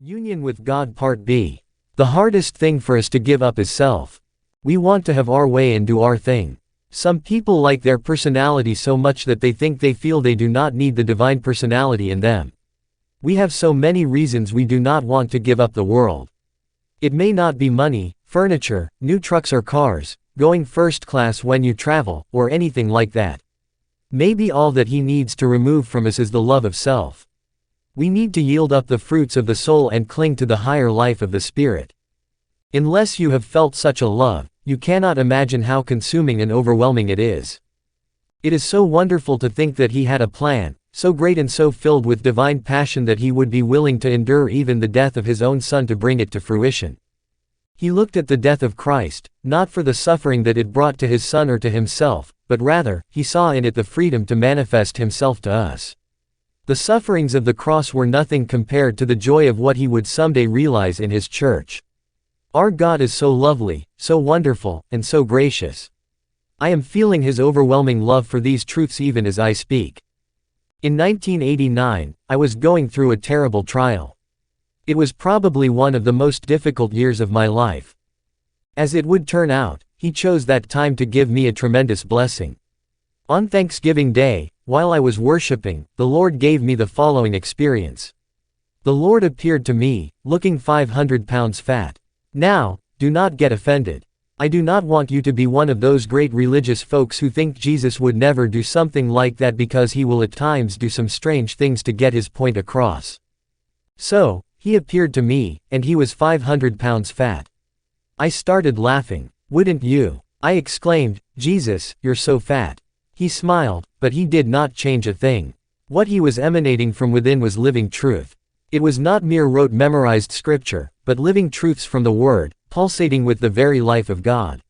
Union with God Part B. The hardest thing for us to give up is self. We want to have our way and do our thing. Some people like their personality so much that they think they feel they do not need the divine personality in them. We have so many reasons we do not want to give up the world. It may not be money, furniture, new trucks or cars, going first class when you travel, or anything like that. Maybe all that He needs to remove from us is the love of self. We need to yield up the fruits of the soul and cling to the higher life of the Spirit. Unless you have felt such a love, you cannot imagine how consuming and overwhelming it is. It is so wonderful to think that He had a plan, so great and so filled with divine passion that He would be willing to endure even the death of His own Son to bring it to fruition. He looked at the death of Christ, not for the suffering that it brought to His Son or to Himself, but rather, He saw in it the freedom to manifest Himself to us. The sufferings of the cross were nothing compared to the joy of what He would someday realize in His church. Our God is so lovely, so wonderful, and so gracious. I am feeling His overwhelming love for these truths even as I speak. In 1989, I was going through a terrible trial. It was probably one of the most difficult years of my life. As it would turn out, He chose that time to give me a tremendous blessing. On Thanksgiving Day, while I was worshiping, the Lord gave me the following experience. The Lord appeared to me, looking 500 pounds fat. Now, do not get offended. I do not want you to be one of those great religious folks who think Jesus would never do something like that because He will at times do some strange things to get His point across. So, He appeared to me, and He was 500 pounds fat. I started laughing. Wouldn't you? I exclaimed, Jesus, you're so fat. He smiled, but He did not change a thing. What He was emanating from within was living truth. It was not mere rote memorized scripture, but living truths from the Word, pulsating with the very life of God.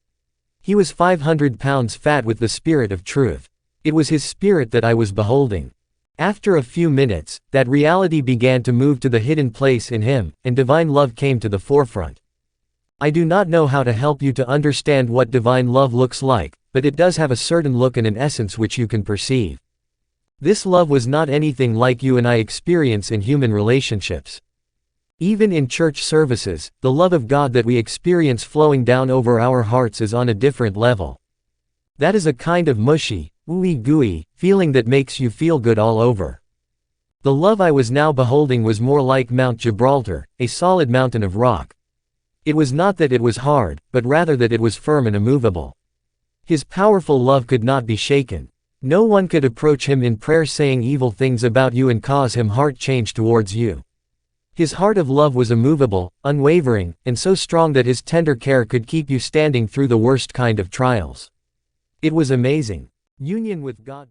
He was 500 pounds fat with the Spirit of truth. It was His Spirit that I was beholding. After a few minutes, that reality began to move to the hidden place in Him, and divine love came to the forefront. I do not know how to help you to understand what divine love looks like, but it does have a certain look and an essence which you can perceive. This love was not anything like you and I experience in human relationships. Even in church services, the love of God that we experience flowing down over our hearts is on a different level. That is a kind of mushy, ooey-gooey feeling that makes you feel good all over. The love I was now beholding was more like Mount Gibraltar, a solid mountain of rock. It was not that it was hard, but rather that it was firm and immovable. His powerful love could not be shaken. No one could approach Him in prayer saying evil things about you and cause Him heart change towards you. His heart of love was immovable, unwavering, and so strong that His tender care could keep you standing through the worst kind of trials. It was amazing. Union with God.